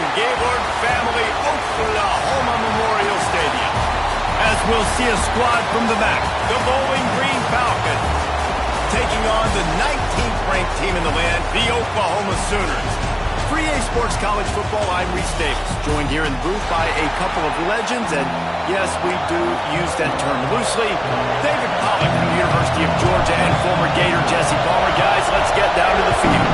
opening Gaylord Family Oklahoma Memorial Stadium. As we'll see a squad from the back, the Bowling Green Falcons, taking on the 19th ranked team in the land, the Oklahoma Sooners. For EA Sports College Football, I'm Reese Davis, joined here in the booth by a couple of legends, and yes, we do use that term loosely. David Pollack from the University of Georgia and former Gator Jesse Palmer. Guys, let's get down to the field.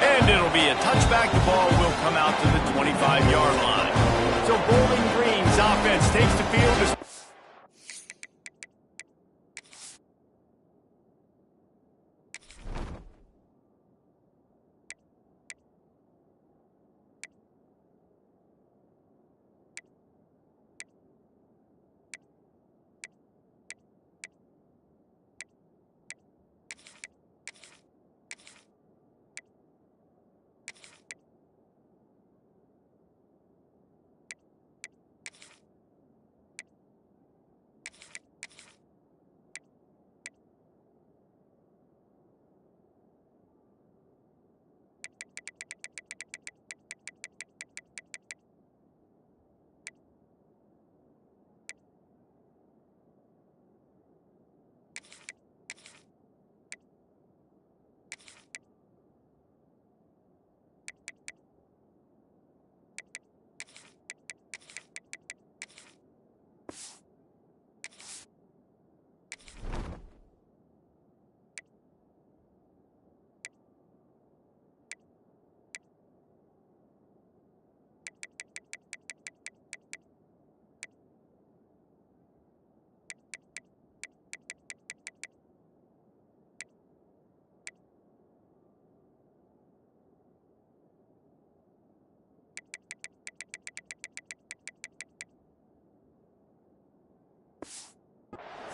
And it'll be a touchback. The ball will come out to the 25-yard line. So Bowling Green's offense takes the field as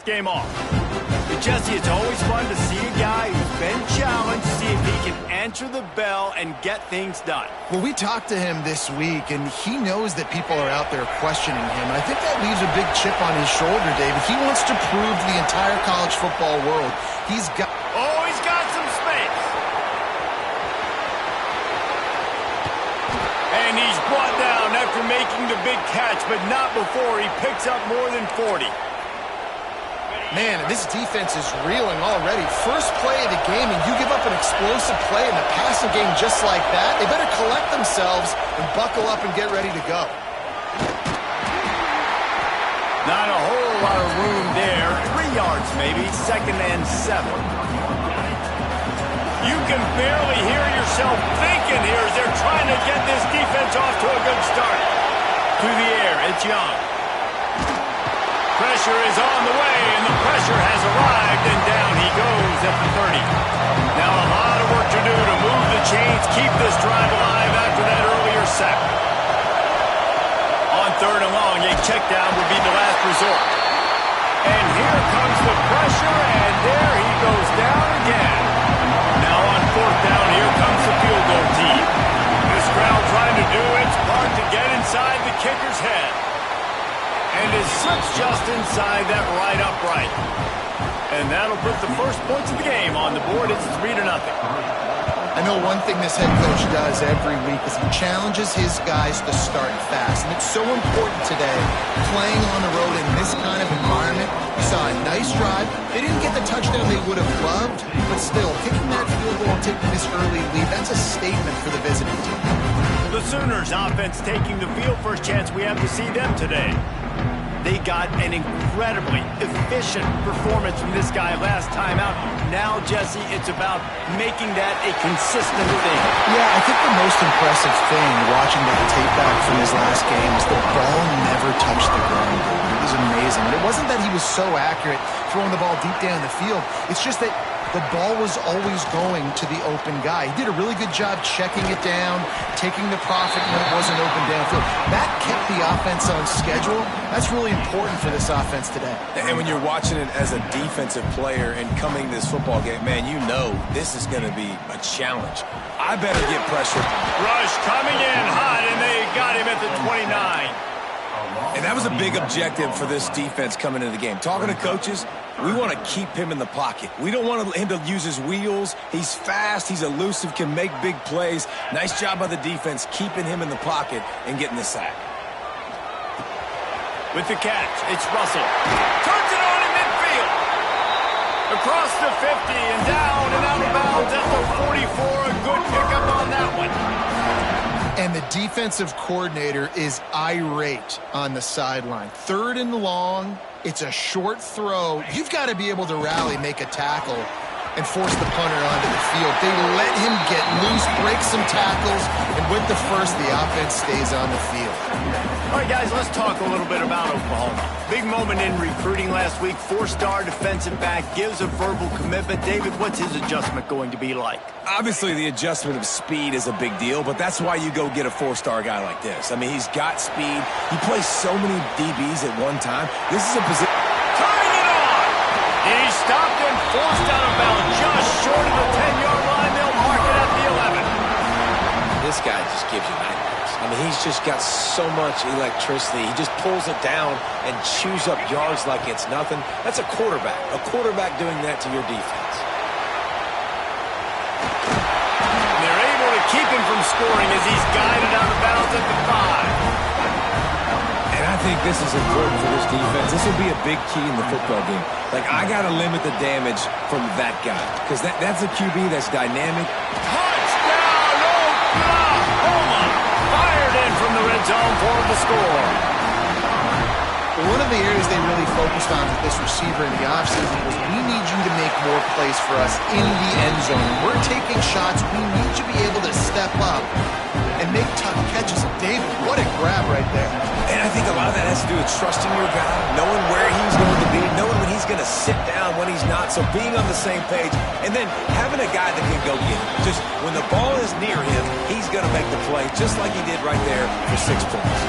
game off. But Jesse, it's always fun to see a guy who's been challenged, see if he can answer the bell and get things done. Well, we talked to him this week, and he knows that people are out there questioning him. And I think that leaves a big chip on his shoulder, David. He wants to prove to the entire college football world he's got... Oh, he's got some space. And he's brought down after making the big catch, but not before he picks up more than 40. Man, this defense is reeling already. First play of the game, and you give up an explosive play in the passing game just like that. They better collect themselves and buckle up and get ready to go. Not a whole lot of room there. 3 yards maybe, 2nd and 7. You can barely hear yourself thinking here as they're trying to get this defense off to a good start. To the air, it's Young. Pressure is on the way, and the pressure has arrived, and down he goes at the 30. Now a lot of work to do to move the chains, keep this drive alive after that earlier sack. On 3rd and long, a check down would be the last resort. And here comes the pressure, and there he goes down again. Now on 4th down, here comes the field goal team. This crowd trying to do its part to get inside the kicker's head. And it slips just inside that right upright. And that'll put the first points of the game on the board. It's 3-0. I know one thing this head coach does every week is he challenges his guys to start fast. And it's so important today, playing on the road in this kind of environment. You saw a nice drive. They didn't get the touchdown they would have loved, but still, kicking that field goal and taking this early lead, that's a statement for the visiting team. The Sooners offense taking the field. First chance we have to see them today. They got an incredibly efficient performance from this guy last time out. Now, Jesse, it's about making that a consistent thing. Yeah, I think the most impressive thing watching that tape back from his last game is the ball never touched the ground. It was amazing. And it wasn't that he was so accurate throwing the ball deep down the field. It's just that the ball was always going to the open guy. He did a really good job checking it down, taking the profit when it wasn't open downfield. That kept the offense on schedule. That's really important for this offense today. And when you're watching it as a defensive player and coming this football game, man, you know this is going to be a challenge. I better get pressure. Rush coming in hot, and they got him at the 29. And that was a big objective for this defense coming into the game. Talking to coaches, we want to keep him in the pocket. We don't want him to use his wheels. He's fast, he's elusive, can make big plays. Nice job by the defense keeping him in the pocket and getting the sack. With the catch, it's Russell. Turns it on in midfield. Across the 50 and down and out of bounds at the 44. A good pickup on that one. And the defensive coordinator is irate on the sideline. 3rd and long. It's a short throw. You've got to be able to rally, make a tackle, and force the punter onto the field. They let him get loose, break some tackles, and with the first, the offense stays on the field. All right, guys, let's talk a little bit about Oklahoma. Big moment in recruiting last week. 4-star defensive back gives a verbal commitment. David, what's his adjustment going to be like? Obviously, the adjustment of speed is a big deal, but that's why you go get a 4-star guy like this. I mean, he's got speed. He plays so many DBs at one time. This is a position. Turning it on! He's stopped and forced out of bounds just short of the 10-yard line. They'll mark it at the 11. This guy just gives you nightmares. I mean, he's just got so much electricity. He just pulls it down and chews up yards like it's nothing. That's a quarterback. A quarterback doing that to your defense. They're able to keep him from scoring as he's guided out of bounds at the 5. And I think this is important for this defense. This will be a big key in the football game. Like, I got to limit the damage from that guy because that's a QB that's dynamic. Touchdown, Oklahoma! Fired in from the red zone for the score. One of the areas they really focused on with this receiver in the offseason was we need you to make more plays for us in the end zone. When we're taking shots, we need you to be able to step up and make tough catches. David, what a grab right there. And I think a lot of that has to do with trusting your guy, knowing where he's going to be, knowing when he's going to sit down, when he's not. So being on the same page, and then having a guy that can go get it. Just when the ball is near him, he's going to make the play, just like he did right there for 6 points.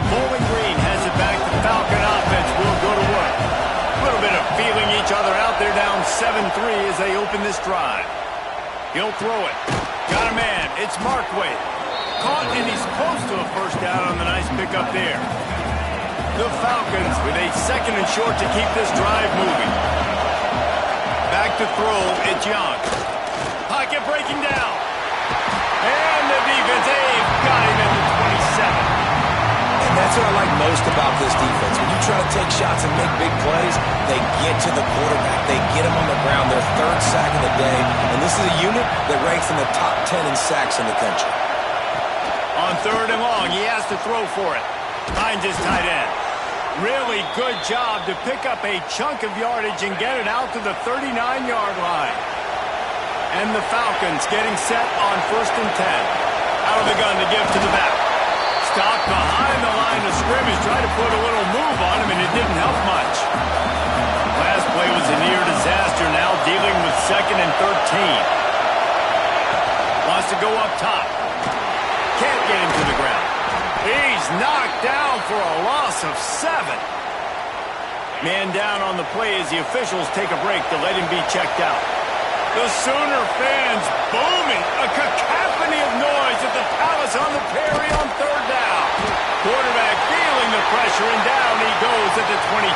Bowling Green has it back. The Falcon offense will go to work. A little bit of feeling each other out there, down 7-3 as they open this drive. He'll throw it. Got a man. It's Markway. Caught, and he's close to a first down on the nice pickup there. The Falcons with a 2nd and short to keep this drive moving. Back to throw. It's Young. Pocket breaking down. And the defense, they've got him at the 27. And that's what I like most about this defense. When you try to take shots and make big plays, they get to the quarterback. They get him on the ground. Their 3rd sack of the day. And this is a unit that ranks in the top 10 in sacks in the country. On 3rd and long, he has to throw for it. Finds his tight end. Really good job to pick up a chunk of yardage and get it out to the 39-yard line. And the Falcons getting set on 1st and 10. Out of the gun to give to the back. Stopped behind the line of scrimmage. Tried to put a little move on him, and it didn't help much. Last play was a near disaster. Now dealing with 2nd and 13. Wants to go up top. Can't get him to the ground. He's knocked down for a loss of 7. Man down on the play as the officials take a break to let him be checked out. The Sooner fans booming. A cacophony of noise at the Palace on the Perry on 3rd down. Quarterback feeling the pressure, and down he goes at the 22.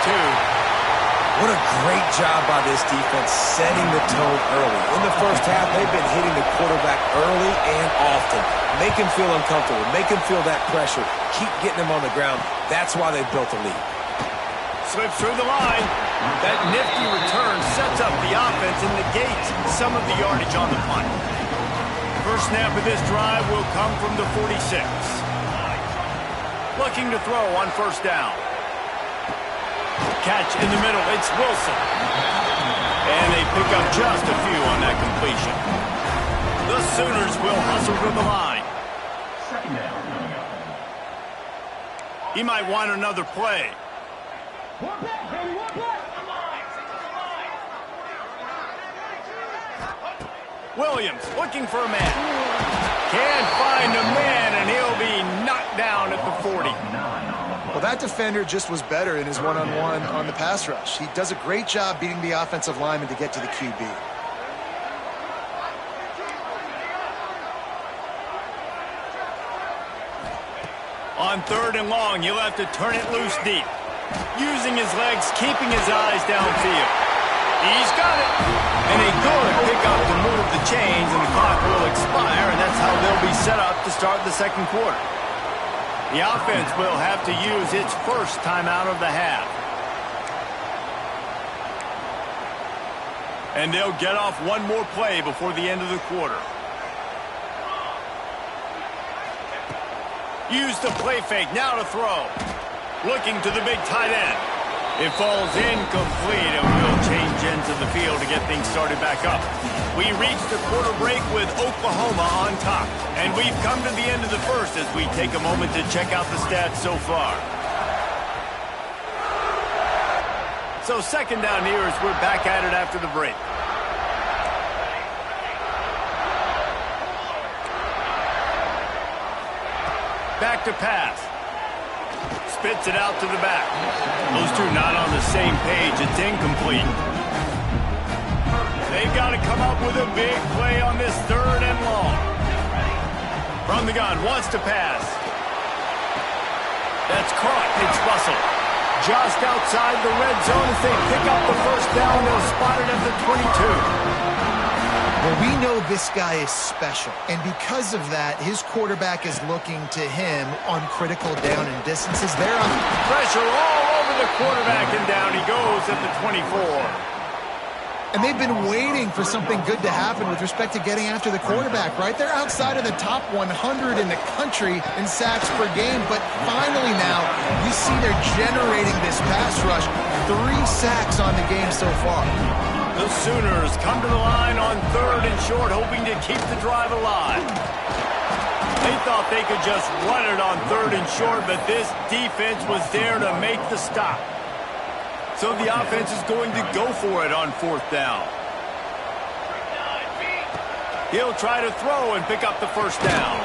What a great job by this defense setting the tone early. In the first half, they've been hitting the quarterback early and often. Make him feel uncomfortable. Make him feel that pressure. Keep getting him on the ground. That's why they built the lead. Slips through the line. That nifty return sets up the offense and negates some of the yardage on the punt. First snap of this drive will come from the 46. Looking to throw on 1st down. Catch in the middle. It's Wilson. And they pick up just a few on that completion. The Sooners will hustle to the line. He might want another play. Williams looking for a man. Can't find a man, and he'll be knocked down at the 40. Well, that defender just was better in his one-on-one on the pass rush. He does a great job beating the offensive lineman to get to the QB. On 3rd and long, he'll have to turn it loose deep. Using his legs, keeping his eyes downfield. He's got it. And a good pickup to move the chains, and the clock will expire, and that's how they'll be set up to start the second quarter. The offense will have to use its first timeout of the half. And they'll get off one more play before the end of the quarter. Use the play fake, now to throw. Looking to the big tight end. It falls incomplete, and we'll change ends of the field to get things started back up. We reached the quarter break with Oklahoma on top. And we've come to the end of the first as we take a moment to check out the stats so far. So 2nd down here as we're back at it after the break. Back to pass. Spits it out to the back. Those two not on the same page. It's incomplete. They've got to come up with a big play on this 3rd and long. From the gun, wants to pass. That's caught. It's Russell. Just outside the red zone as they pick up the 1st down. They'll spot it at the 22. Well, we know this guy is special, and because of that, his quarterback is looking to him on critical down and distances. There on pressure all over the quarterback, and down he goes at the 24. And they've been waiting for something good to happen with respect to getting after the quarterback, right? They're outside of the top 100 in the country in sacks per game, but finally now you see they're generating this pass rush. 3 sacks on the game so far. The Sooners come to the line on 3rd and short, hoping to keep the drive alive. They thought they could just run it on 3rd and short, but this defense was there to make the stop. So the offense is going to go for it on 4th down. He'll try to throw and pick up the 1st down.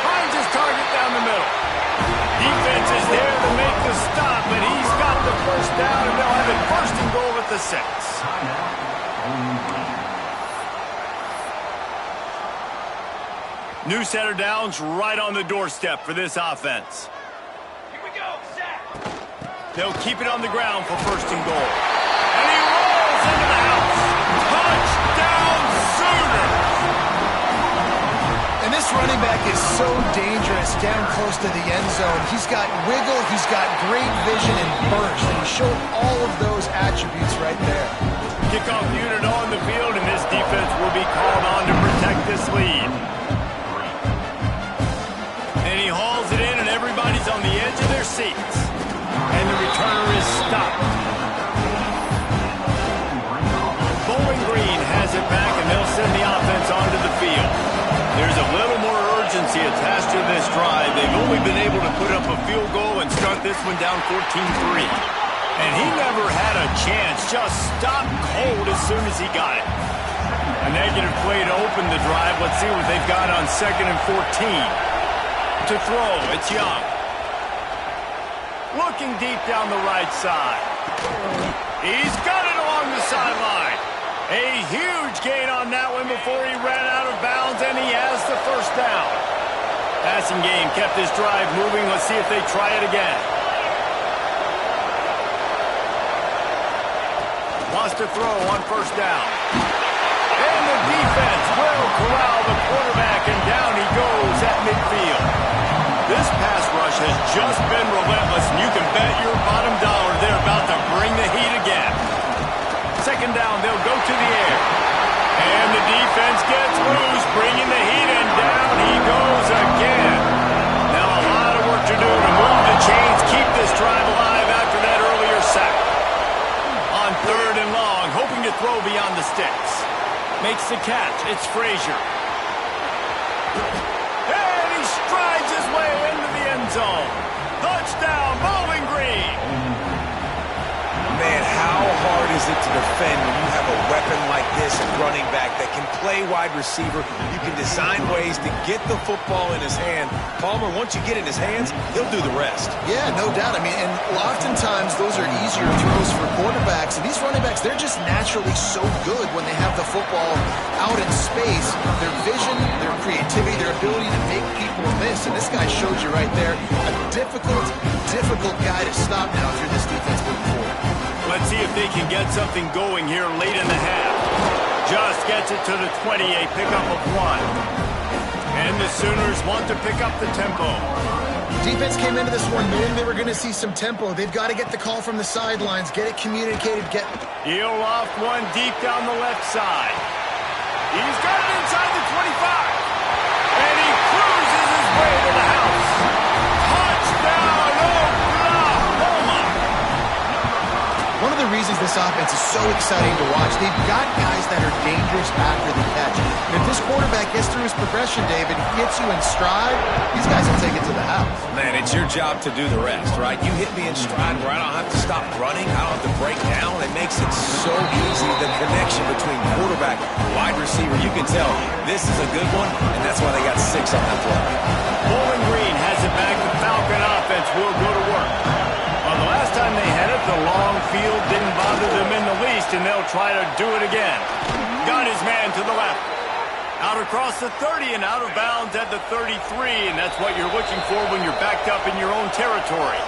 Finds his target down the middle. Defense is there to make the stop, but he's got the 1st down, and they'll have it 1st and goal at the 6. New set of downs right on the doorstep for this offense. Here we go, Zach. They'll keep it on the ground for 1st and goal. And he rolls into the house. Touchdown, Sooners! And this running back is so dangerous down close to the end zone. He's got wiggle, he's got great vision and burst, and he showed all of those attributes right there. Kickoff unit on the field, and this defense will be called on to protect this lead. And he hauls it in, and everybody's on the edge of their seats. And the returner is stopped. Bowling Green has it back, and they'll send the offense onto the field. There's a little more urgency attached to this drive. They've only been able to put up a field goal and start this one down 14-3. And he never had a chance, just stopped cold as soon as he got it. A negative play to open the drive. Let's see what they've got on 2nd and 14. To throw, it's Young. Looking deep down the right side. He's got it along the sideline. A huge gain on that one before he ran out of bounds, and he has the 1st down. Passing game kept this drive moving. Let's see if they try it again. Wants to throw on 1st down. And the defense will corral the quarterback, and down he goes at midfield. This pass rush has just been relentless, and you can bet your bottom dollar they're about to bring the heat again. 2nd down, they'll go to the air. And the defense gets loose, bringing the heat, and down he goes again. Now a lot of work to do to move the chains, keep this drive alive after that earlier sack. On 3rd and long, hoping to throw beyond the sticks. Makes the catch. It's Frazier. And he strides his way into the end zone. Touchdown, Bowling Green. Man, how hard is is it to defend when you have a weapon like this at running back that can play wide receiver? You can design ways to get the football in his hand. Palmer, once you get in his hands, he'll do the rest. Yeah, no doubt. I mean, and oftentimes those are easier throws for quarterbacks. And these running backs, they're just naturally so good when they have the football out in space. Their vision, their creativity, their ability to make people miss. And this guy showed you right there a difficult guy to stop now if you're this defense moving forward. Let's see if they can get something going here late in the half. Just gets it to the 28, pickup of 1. And the Sooners want to pick up the tempo. Defense came into this one knowing they were going to see some tempo. They've got to get the call from the sidelines, get it communicated, He'll loft one deep down the left side. He's got it inside the 25. And he cruises his way to the house. Touchdown, Oklahoma! One of the reasons this offense is so exciting to watch, they've got guys that are dangerous after the catch. And if this quarterback gets through his progression, David, hits you in stride, these guys will take it to the house. Man, it's your job to do the rest, right? You hit me in stride where I don't have to stop running. I don't have to break down. It makes it so easy, the connection between quarterback and wide receiver. You can tell this is a good one, and that's why they got 6 on that play. Bowling Green has it back. The Falcon offense will go to work. Well, the last time they had it, the long field didn't bother them in the least, and they'll try to do it again. Got his man to the left. Out across the 30 and out of bounds at the 33, and that's what you're looking for when you're backed up in your own territory.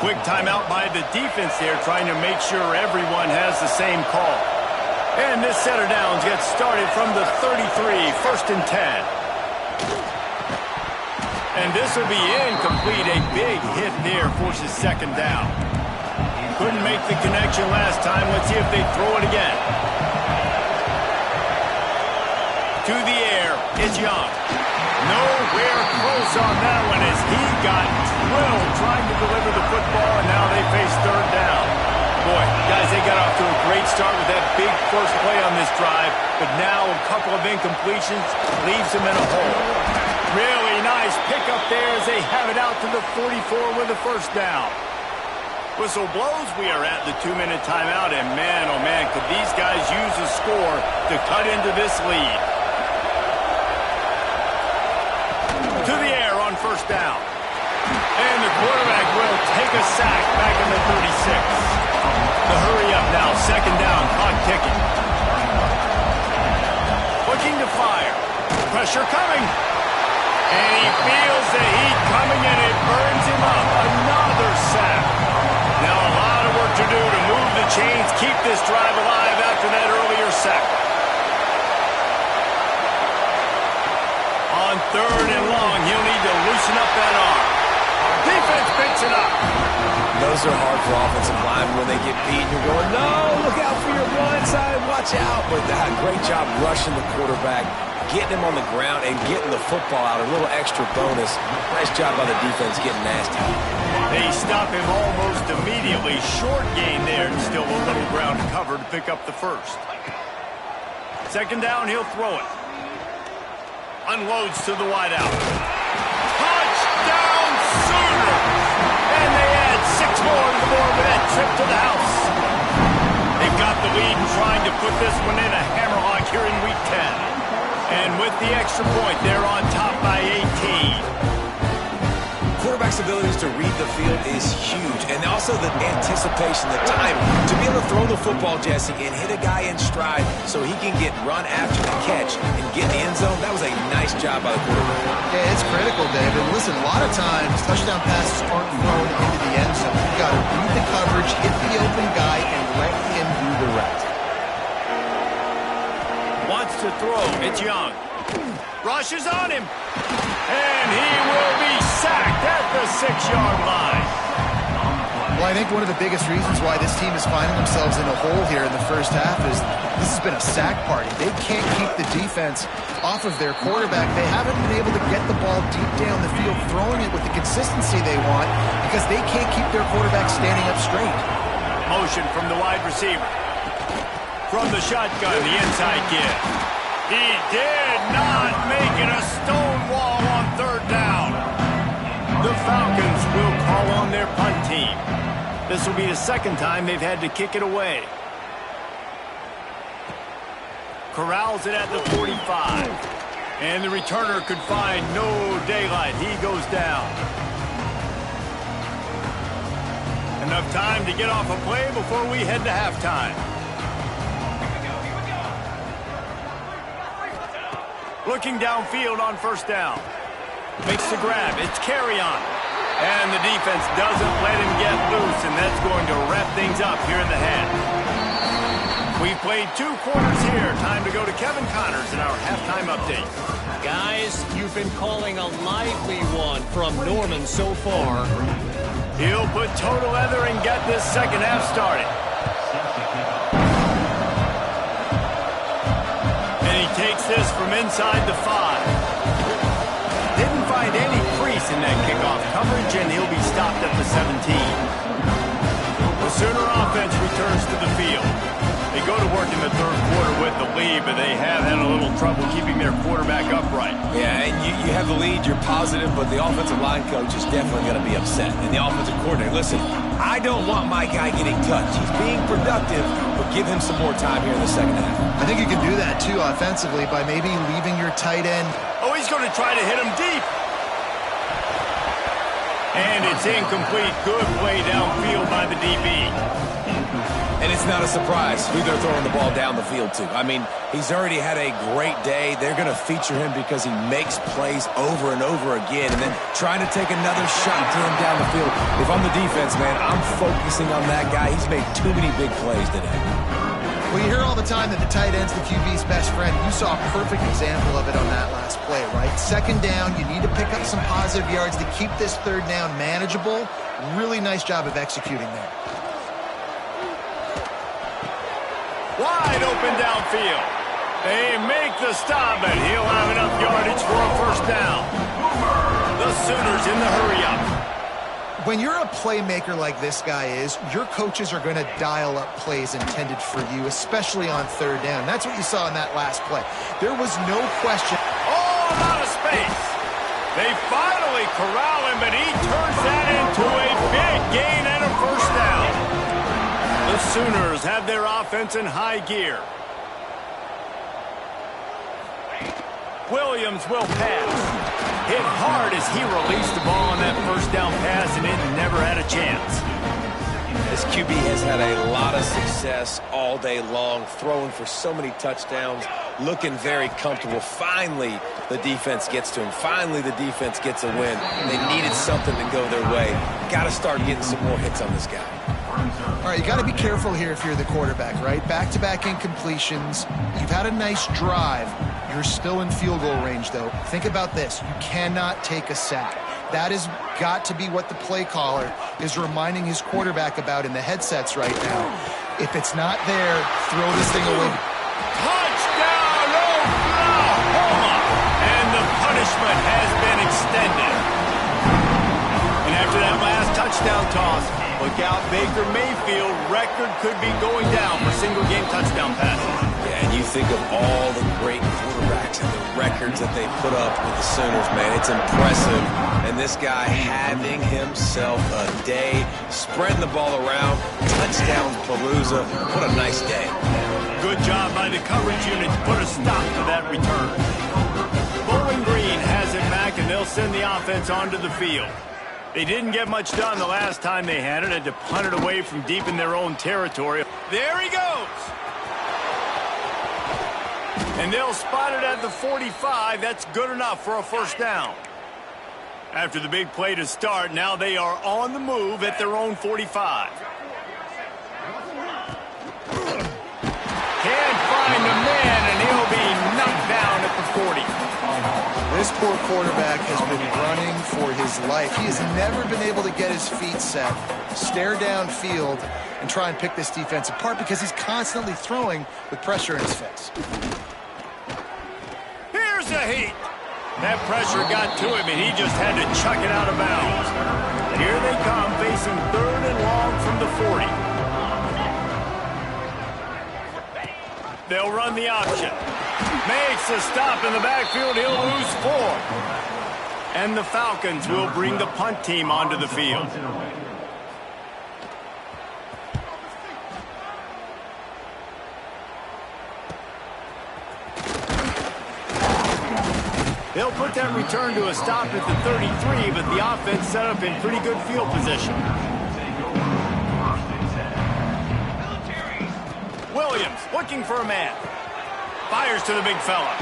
Quick timeout by the defense there, trying to make sure everyone has the same call. And this set of downs gets started from the 33, 1st and 10. And this will be incomplete. A big hit there forces 2nd down. Couldn't make the connection last time. Let's see if they throw it again. To the air, it's Young. Nowhere close on that one as he got drilled trying to deliver the football, and now they face 3rd down. Boy, guys, they got off to a great start with that big first play on this drive, but now a couple of incompletions leaves them in a hole. Really nice pickup there as they have it out to the 44 with a 1st down. Whistle blows. We are at the 2-minute timeout, and man, oh man, could these guys use a score to cut into this lead. To the air on 1st down. And the quarterback will take a sack back in the 36. The hurry up now, 2nd down, clock ticking. Looking to fire. Pressure coming. And he feels the heat coming, and it burns him up. Another sack. Now a lot of work to do to move the chains, keep this drive alive after that earlier sack. On 3rd and long, he'll need to loosen up that arm. Defense picks it up. Those are hard for offensive line when they get beat. You're going, no, look out for your blind side, watch out. But that great job rushing the quarterback, getting him on the ground, and getting the football out. A little extra bonus. Nice job by the defense getting nasty. They stop him almost immediately. Short gain there, and still a little ground to cover to pick up the 1st. 2nd down, he'll throw it. Unloads to the wideout. Touchdown, Sooners! And they add 6 more to the board with that trip to the house. They've got the lead and trying to put this one in a hammerlock here in Week 10. And with the extra point, they're on top by 18. Quarterback's abilities to read the field is huge, and also the anticipation, the time to be able to throw the football, Jesse, and hit a guy in stride so he can get run after the catch and get in the end zone. That was a nice job by the quarterback. Yeah, it's critical, David. Listen, a lot of times touchdown passes aren't thrown into the end zone. You've got to read the coverage, hit the open guy, and let him do the rest. Wants to throw. It's Young. Rushes on him. And he will be sacked at the 6-yard line. Well, I think one of the biggest reasons why this team is finding themselves in a hole here in the first half is this has been a sack party. They can't keep the defense off of their quarterback. They haven't been able to get the ball deep down the field, throwing it with the consistency they want because they can't keep their quarterback standing up straight. Motion from the wide receiver. From the shotgun, the inside give. He did not make it a stone wall on 3rd down. The Falcons will call on their punt team. This will be the 2nd time they've had to kick it away. corrals it at the 45. And the returner could find no daylight. He goes down. Enough time to get off a play before we head to halftime. Looking downfield on first down. Makes the grab. It's carry on. And the defense doesn't let him get loose, and that's going to wrap things up here in the half. We've played 2 quarters here. Time to go to Kevin Connors in our halftime update. Guys, you've been calling a lively one from Norman so far. He'll put total leather and get this second half started. And he takes this from inside the 5. Didn't find any crease in that kickoff coverage, and he'll be stopped at the 17. The Sooner offense returns to the field. They go to work in the third quarter with the lead, but they have had a little trouble keeping their quarterback upright. Yeah, and you have the lead, you're positive, but the offensive line coach is definitely going to be upset. And the offensive coordinator, listen, I don't want my guy getting touched. He's being productive, but give him some more time here in the second half. I think you can do that, too, offensively, by maybe leaving your tight end. Oh, he's going to try to hit him deep. And it's incomplete. Good play downfield by the DB. And it's not a surprise who they're throwing the ball down the field to. I mean, he's already had a great day. They're going to feature him because he makes plays over and over again. And then trying to take another shot to him down the field. If I'm the defense, man, I'm focusing on that guy. He's made too many big plays today. Well, you hear all the time that the tight end's the QB's best friend. You saw a perfect example of it on that last play, right? Second down, you need to pick up some positive yards to keep this third down manageable. Really nice job of executing there. Wide open downfield. They make the stop, and he'll have enough yardage for a first down. The Sooners in the hurry-up. When you're a playmaker like this guy is, your coaches are going to dial up plays intended for you, especially on third down. That's what you saw in that last play. There was no question. Oh, a lot of space. They finally corral him, but he turns that into a big gain and a first down. The Sooners have their offense in high gear. Williams will pass. Hit hard as he released the ball on that first down pass, and it never had a chance. This QB has had a lot of success all day long, throwing for so many touchdowns, looking very comfortable. Finally, the defense gets to him. Finally, the defense gets a win. They needed something to go their way. Got to start getting some more hits on this guy. All right, you got to be careful here if you're the quarterback, right? Back-to-back incompletions. You've had a nice drive. You're still in field goal range, though. Think about this. You cannot take a sack. That has got to be what the play caller is reminding his quarterback about in the headsets right now. If it's not there, throw this thing away. Touchdown, Oklahoma! And the punishment has been extended. And after that last touchdown toss, look out, Baker Mayfield record could be going down for single-game touchdown passes. Yeah, and you think of all the great quarterbacks and the records that they put up with the Sooners, man. It's impressive. And this guy having himself a day, spreading the ball around, touchdown Palooza. What a nice day. Good job by the coverage unit to put a stop to that return. Bowling Green has it back, and they'll send the offense onto the field. They didn't get much done the last time they had it, had to punt it away from deep in their own territory. There he goes! And they'll spot it at the 45. That's good enough for a first down. After the big play to start, now they are on the move at their own 45. Can't find the man, and he'll be knocked down at the 40. This poor quarterback has been running for his life. He has never been able to get his feet set, stare downfield, and try and pick this defense apart because he's constantly throwing with pressure in his face. Here's a heat. That pressure got to him, and he just had to chuck it out of bounds. Here they come, facing third and long from the 40. They'll run the option. Makes a stop in the backfield. He'll lose 4. And the Falcons will bring the punt team onto the field. They'll put that return to a stop at the 33, but the offense set up in pretty good field position. Williams looking for a man. Fires to the big fella.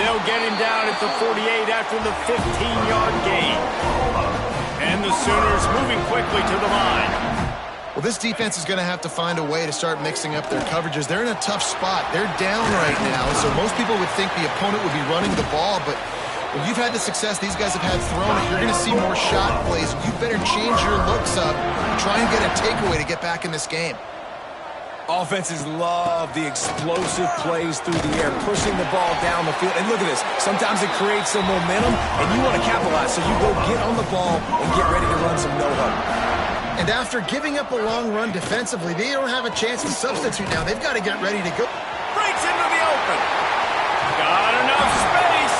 They'll get him down at the 48 after the 15-yard gain. And the Sooners moving quickly to the line. Well, this defense is going to have to find a way to start mixing up their coverages. They're in a tough spot. They're down right now, so most people would think the opponent would be running the ball, but when you've had the success these guys have had throwing it, you're going to see more shot plays. You better change your looks up and try and get a takeaway to get back in this game. Offenses love the explosive plays through the air, pushing the ball down the field. And look at this. Sometimes it creates some momentum, and you want to capitalize, so you go get on the ball and get ready to run some no-huddle. And after giving up a long run defensively, they don't have a chance to substitute now. They've got to get ready to go. Breaks into the open. Got enough space.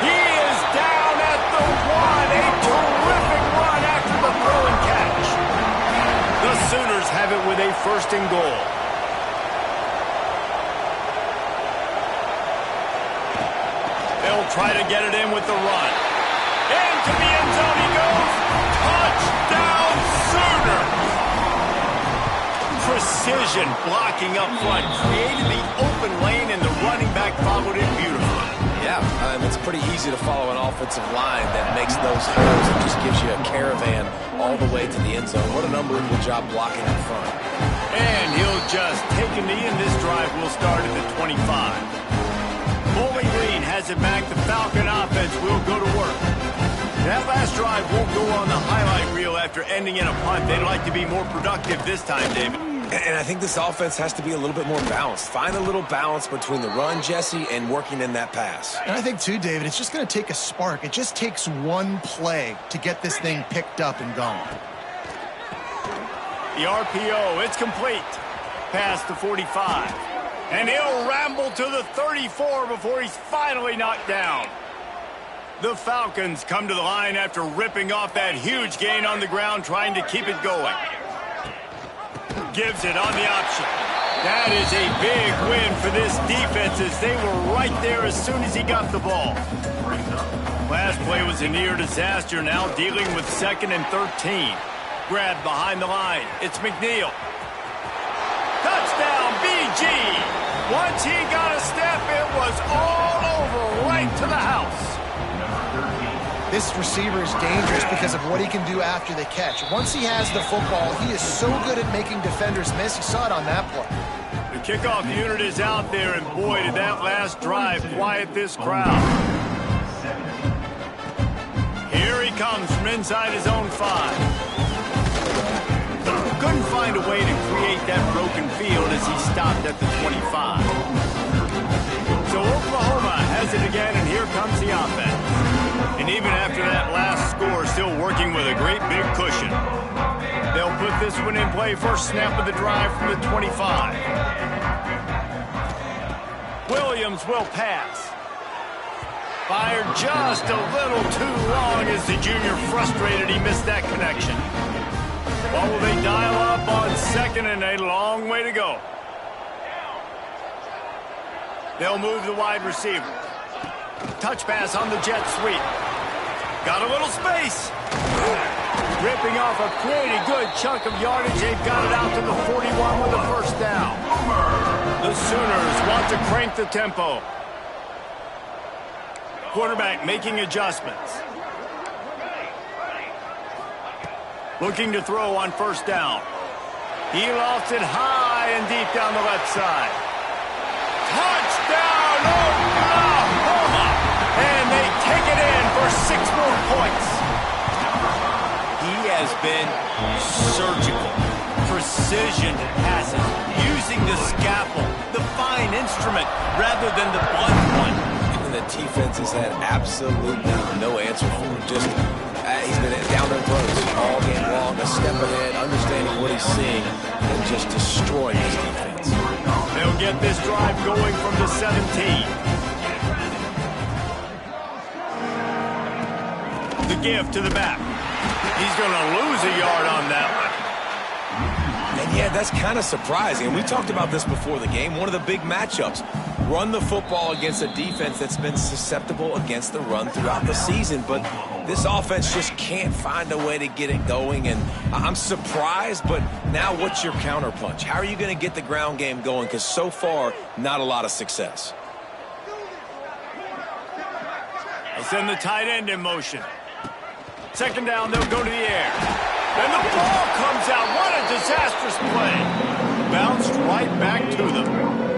He is down at the 1. A terrific run after the throw and catch. The Sooners have it with a 1st and goal. They'll try to get it in with the run. Into the end zone he goes. Touchdown Sooners! Precision blocking up front. Created the open lane and the running back followed it beautifully. Yeah, it's pretty easy to follow an offensive line that makes those holes and just gives you a caravan all the way to the end zone. What an unbelievable job blocking up front. And he'll just take a knee, and this drive will start at the 25. Bowling Green has it back. The Falcon offense will go to work. That last drive won't go on the highlight reel after ending in a punt. They'd like to be more productive this time, David. And I think this offense has to be a little bit more balanced. Find a little balance between the run, Jesse, and working in that pass. And I think, too, David, it's just going to take a spark. It just takes one play to get this thing picked up and going. The RPO, it's complete. Past the 45. And he'll ramble to the 34 before he's finally knocked down. The Falcons come to the line after ripping off that huge gain on the ground, trying to keep it going. Gives it on the option. That is a big win for this defense as they were right there as soon as he got the ball. Last play was a near disaster, now dealing with 2nd and 13. Grabbed behind the line. It's McNeil. Touchdown, BG. Once he got a step, it was all over right to the house. This receiver is dangerous because of what he can do after the catch. Once he has the football, he is so good at making defenders miss. You saw it on that play. The kickoff unit is out there, and boy, did that last drive quiet this crowd. Here he comes from inside his own 5. Couldn't find a way to create that broken field as he stopped at the 25. So Oklahoma has it again, and here comes the offense. And even after that last score, still working with a great big cushion. They'll put this one in play. First snap of the drive from the 25. Williams will pass. Fired just a little too long as the junior frustrated he missed that connection. What will they dial up on 2nd and a long way to go? They'll move the wide receiver. Touch pass on the jet sweep. Got a little space. Ripping off a pretty good chunk of yardage. They've got it out to the 41 with a 1st down. The Sooners want to crank the tempo. Quarterback making adjustments. Looking to throw on 1st down. He lofts it high and deep down the left side. Touchdown, Oklahoma! And they take it in for 6 more points. He has been surgical. Precision passes. Using the scalpel, the fine instrument, rather than the blunt one. And the defense has had absolutely no answer for him. Just, he's been down their throats all game long, a step ahead, understanding what he's seeing, and just destroying his defense. They'll get this drive going from the 17. The give to the back. He's going to lose a yard on that one. And yeah, that's kind of surprising. And we talked about this before the game. One of the big matchups. run the football against a defense that's been susceptible against the run throughout the season. But this offense just can't find a way to get it going. And I'm surprised, but now what's your counterpunch? How are you going to get the ground game going? Because so far, not a lot of success. They'll send the tight end in motion. Second down, they'll go to the air. And the ball comes out. What a disastrous play. Bounced right back to them.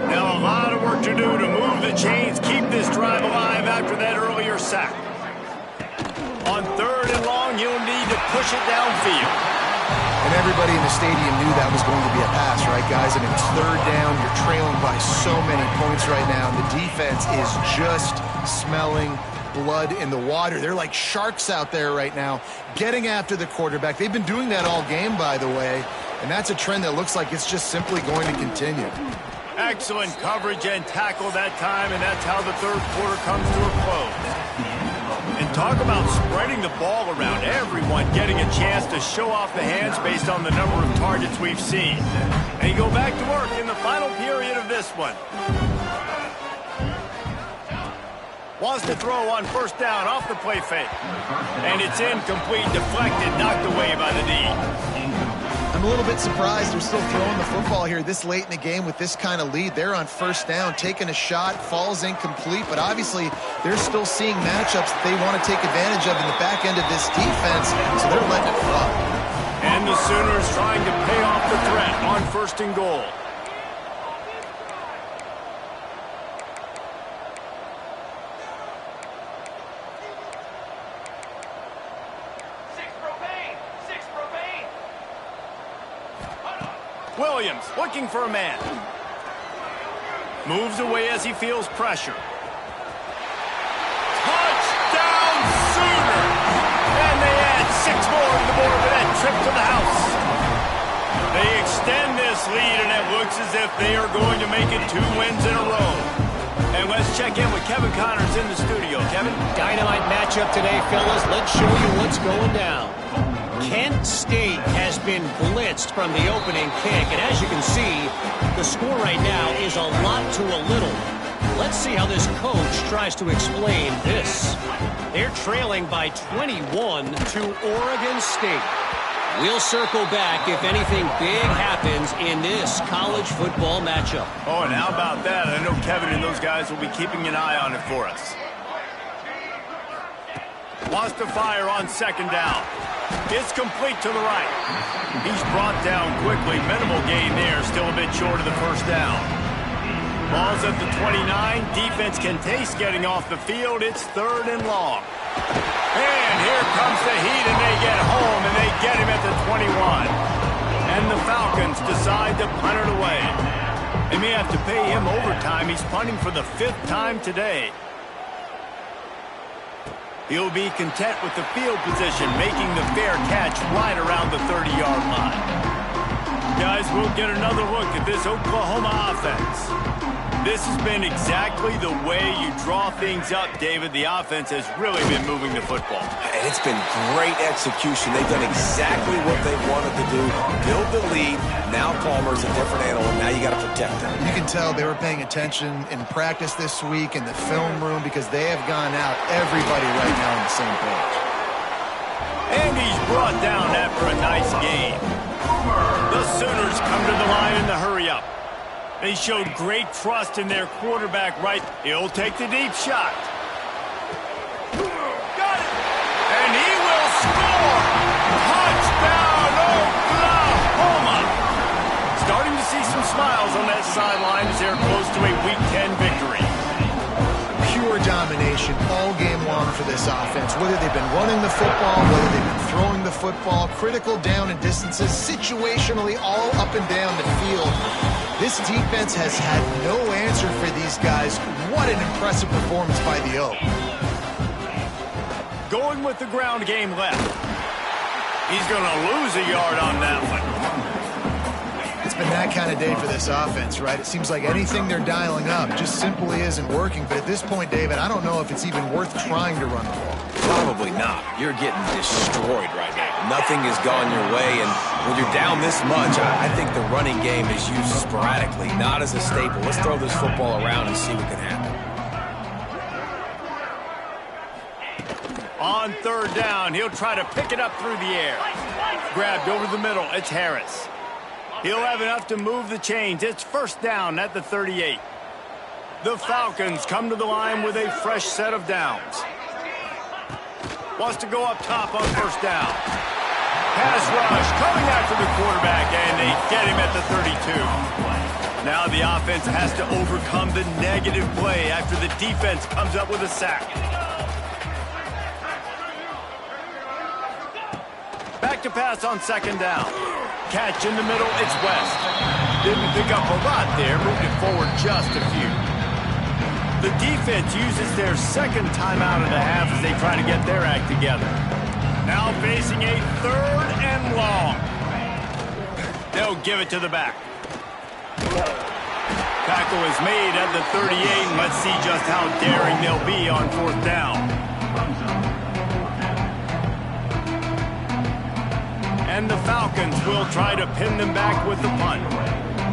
Now a lot of work to do to move the chains, keep this drive alive after that earlier sack. On third and long, you'll need to push it downfield. And everybody in the stadium knew that was going to be a pass, right, guys? And it's third down. You're trailing by so many points right now. And the defense is just smelling blood in the water. They're like sharks out there right now, getting after the quarterback. They've been doing that all game, by the way. And that's a trend that looks like it's just simply going to continue. Excellent coverage and tackle that time, and that's how the third quarter comes to a close. And talk about spreading the ball around. Everyone getting a chance to show off the hands based on the number of targets we've seen. And you go back to work in the final period of this one. Wants to throw on first down off the play fake. And it's incomplete, deflected, knocked away by the D. I'm a little bit surprised they're still throwing the football here this late in the game with this kind of lead. They're on first down, taking a shot, falls incomplete, but obviously they're still seeing matchups that they want to take advantage of in the back end of this defense, so they're letting it fly. And the Sooners trying to pay off the threat on first and goal. Williams looking for a man. Moves away as he feels pressure. Touchdown Sooners! And they add 6 more to the board with that trip to the house. They extend this lead, and it looks as if they are going to make it 2 wins in a row. And let's check in with Kevin Connors in the studio. Kevin? Dynamite matchup today, fellas. Let's show you what's going down. Kent State has been blitzed from the opening kick, and as you can see, the score right now is a lot to a little. Let's see how this coach tries to explain this. They're trailing by 21 to Oregon State. We'll circle back if anything big happens in this college football matchup. Oh, and how about that? I know Kevin and those guys will be keeping an eye on it for us. Wants to fire on second down. It's complete to the right. He's brought down quickly. Minimal gain there. Still a bit short of the first down. Ball's at the 29. Defense can taste getting off the field. It's third and long. And here comes the heat, and they get home, and they get him at the 21. And the Falcons decide to punt it away. They may have to pay him overtime. He's punting for the 5th time today. He'll be content with the field position, making the fair catch right around the 30-yard line. Guys, we'll get another look at this Oklahoma offense. This has been exactly the way you draw things up, David. The offense has really been moving the football. And it's been great execution. They've done exactly what they wanted to do. Build the lead. Now Palmer's a different animal. Now you got to protect him. You can tell they were paying attention in practice this week in the film room because they have gone out everybody right now on the same page. And he's brought down after a nice game. The Sooners come to the line in the hurry-up. They showed great trust in their quarterback, right? He'll take the deep shot. Got it! And he will score! Touchdown, Oklahoma! Starting to see some smiles on that sideline as they're close to a Week 10 victory. Pure domination all game long for this offense. Whether they've been running the football, whether they've been throwing the football, critical down and distances, situationally all up and down the field. This defense has had no answer for these guys. What an impressive performance by the Oak. Going with the ground game left. He's going to lose a yard on that one. It's been that kind of day for this offense, right? It seems like anything they're dialing up just simply isn't working. But at this point, David, I don't know if it's even worth trying to run the ball. Probably not. You're getting destroyed right now. Nothing has gone your way, and when you're down this much, I think the running game is used sporadically, not as a staple. Let's throw this football around and see what can happen. On third down, he'll try to pick it up through the air. Grabbed over the middle, it's Harris. He'll have enough to move the chains. It's first down at the 38. The Falcons come to the line with a fresh set of downs. Wants to go up top on first down. Pass rush coming after the quarterback, and they get him at the 32. Now the offense has to overcome the negative play after the defense comes up with a sack. Back to pass on second down. Catch in the middle, it's West. Didn't pick up a lot there, moved it forward just a few. The defense uses their second timeout of the half as they try to get their act together. Now facing a third and long. They'll give it to the back. Tackle is made at the 38, and let's see just how daring they'll be on fourth down. And the Falcons will try to pin them back with the punt.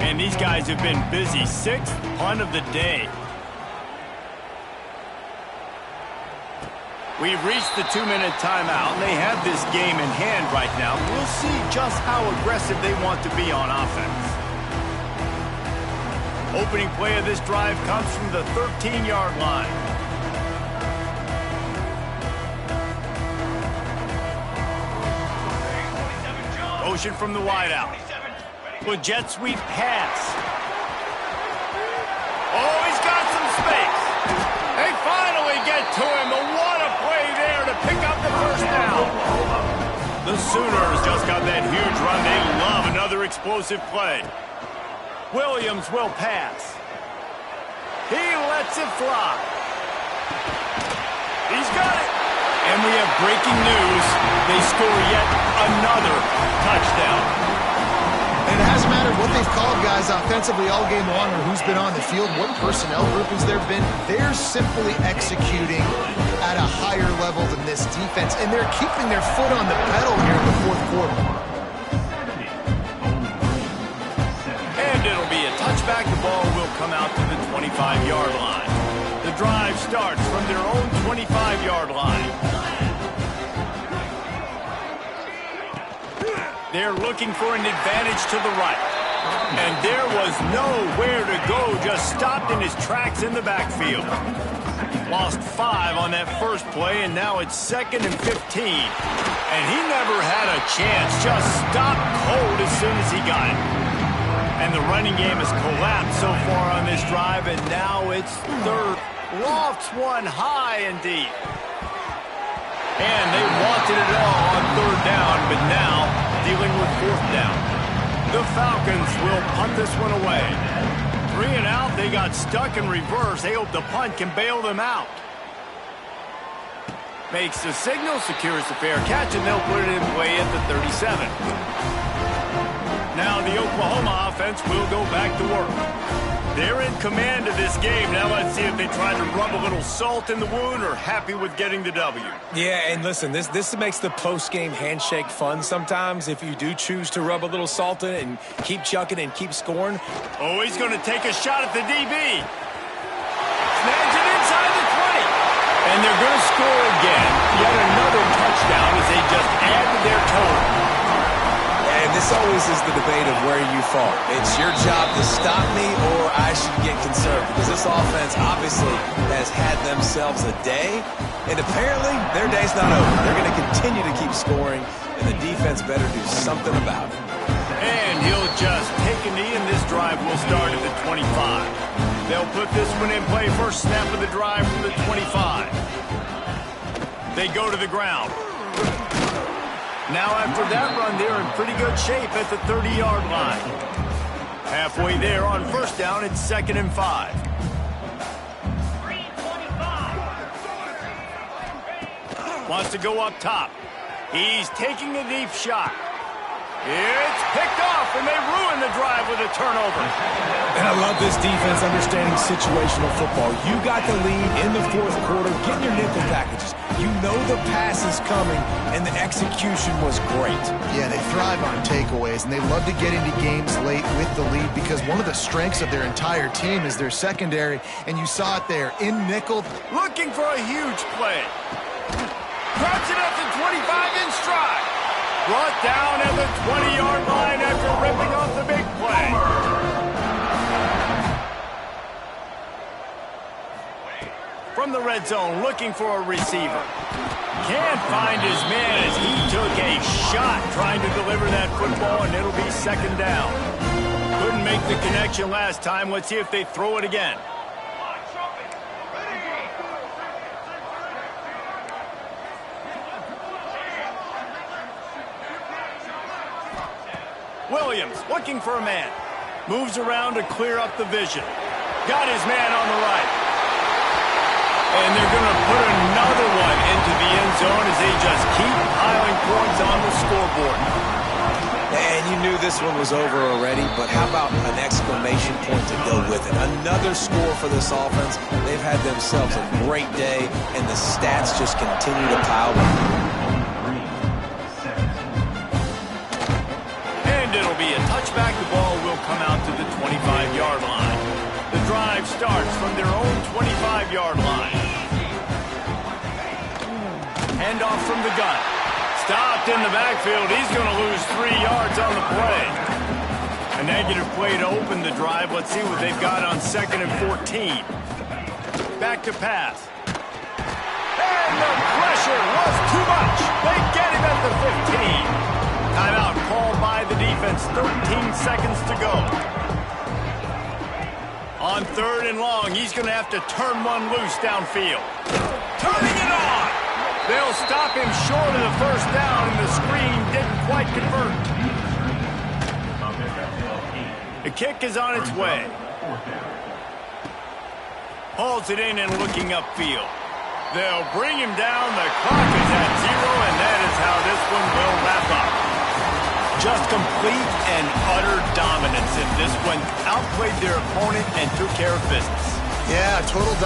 And these guys have been busy. Sixth punt of the day. We've reached the 2-minute timeout, and they have this game in hand right now. We'll see just how aggressive they want to be on offense. Opening play of this drive comes from the 13-yard line. Motion from the wideout. With jet sweep pass. Oh, he's got some space. They finally get to him. But what a play there to pick up the first down. The Sooners just got that huge run. They love another explosive play. Williams will pass. He lets it fly. He's got it. And we have breaking news. They score yet another touchdown. And it hasn't mattered what they've called, guys, offensively all game long or who's been on the field, what personnel groupings there have been. They're simply executing at a higher level than this defense, and they're keeping their foot on the pedal here in the fourth quarter. And it'll be a touchback. The ball will come out to the 25-yard line. The drive starts from their own 25-yard line. They're looking for an advantage to the right. And there was nowhere to go, just stopped in his tracks in the backfield. Lost 5 on that first play, and now it's 2nd and 15. And he never had a chance, just stopped cold as soon as he got it. And the running game has collapsed so far on this drive, and now it's third. Lofts one high and deep. And they wanted it all on third down, but now dealing with fourth down. The Falcons will punt this one away. 3 and out, they got stuck in reverse. They hope the punt can bail them out. Makes the signal, secures the fair catch, and they'll put it in play at the 37. Now the Oklahoma offense will go back to work. They're in command of this game. Now let's see if they try to rub a little salt in the wound or happy with getting the W. Yeah, and listen, this makes the post-game handshake fun sometimes if you do choose to rub a little salt in it and keep chucking and keep scoring. Oh, he's going to take a shot at the DB. Snags it inside the 20. And they're going to score again. Yet another touchdown as they just add to their total. And this always is the debate of where you fall. It's your job to stop me or I should get concerned because this offense obviously has had themselves a day, and apparently their day's not over. They're going to continue to keep scoring, and the defense better do something about it. And he'll just take a knee, and this drive will start at the 25. They'll put this one in play. First snap of the drive from the 25. They go to the ground. Now after that run, they're in pretty good shape at the 30-yard line. Halfway there on first down, it's 2nd and 5. Wants to go up top. He's taking a deep shot. It's picked off, and they ruin the drive with a turnover. And I love this defense understanding situational football. You got the lead in the fourth quarter. Get your nickel packages. You know the pass is coming, and the execution was great. Yeah, they thrive on takeaways, and they love to get into games late with the lead because one of the strengths of their entire team is their secondary, and you saw it there in nickel. Looking for a huge play. Drops it at the 25 in stride. Brought down at the 20-yard line after ripping off the big play. From the red zone, looking for a receiver. Can't find his man as he took a shot trying to deliver that football, and it'll be second down. Couldn't make the connection last time. Let's see if they throw it again. Williams looking for a man. Moves around to clear up the vision. Got his man on the right. And they're going to put another one into the end zone as they just keep piling points on the scoreboard. And you knew this one was over already, but how about an exclamation point to go with it? Another score for this offense. They've had themselves a great day, and the stats just continue to pile up. And it'll be a touchback. The ball will come out to the 25-yard line. The drive starts from their own 25-yard line. Handoff from the gun. Stopped in the backfield. He's going to lose 3 yards on the play. A negative play to open the drive. Let's see what they've got on 2nd and 14. Back to pass. And the pressure was too much. They get him at the 15. Timeout called by the defense. 13 seconds to go. On 3rd and long, he's going to have to turn one loose downfield. Turning it on! They'll stop him short of the first down, and the screen didn't quite convert. The kick is on its way. Hauls it in and looking upfield. They'll bring him down. The clock is at 0, and that is how this one will wrap up. Just complete and utter dominance in this one. Outplayed their opponent and took care of business. Yeah, total dominance.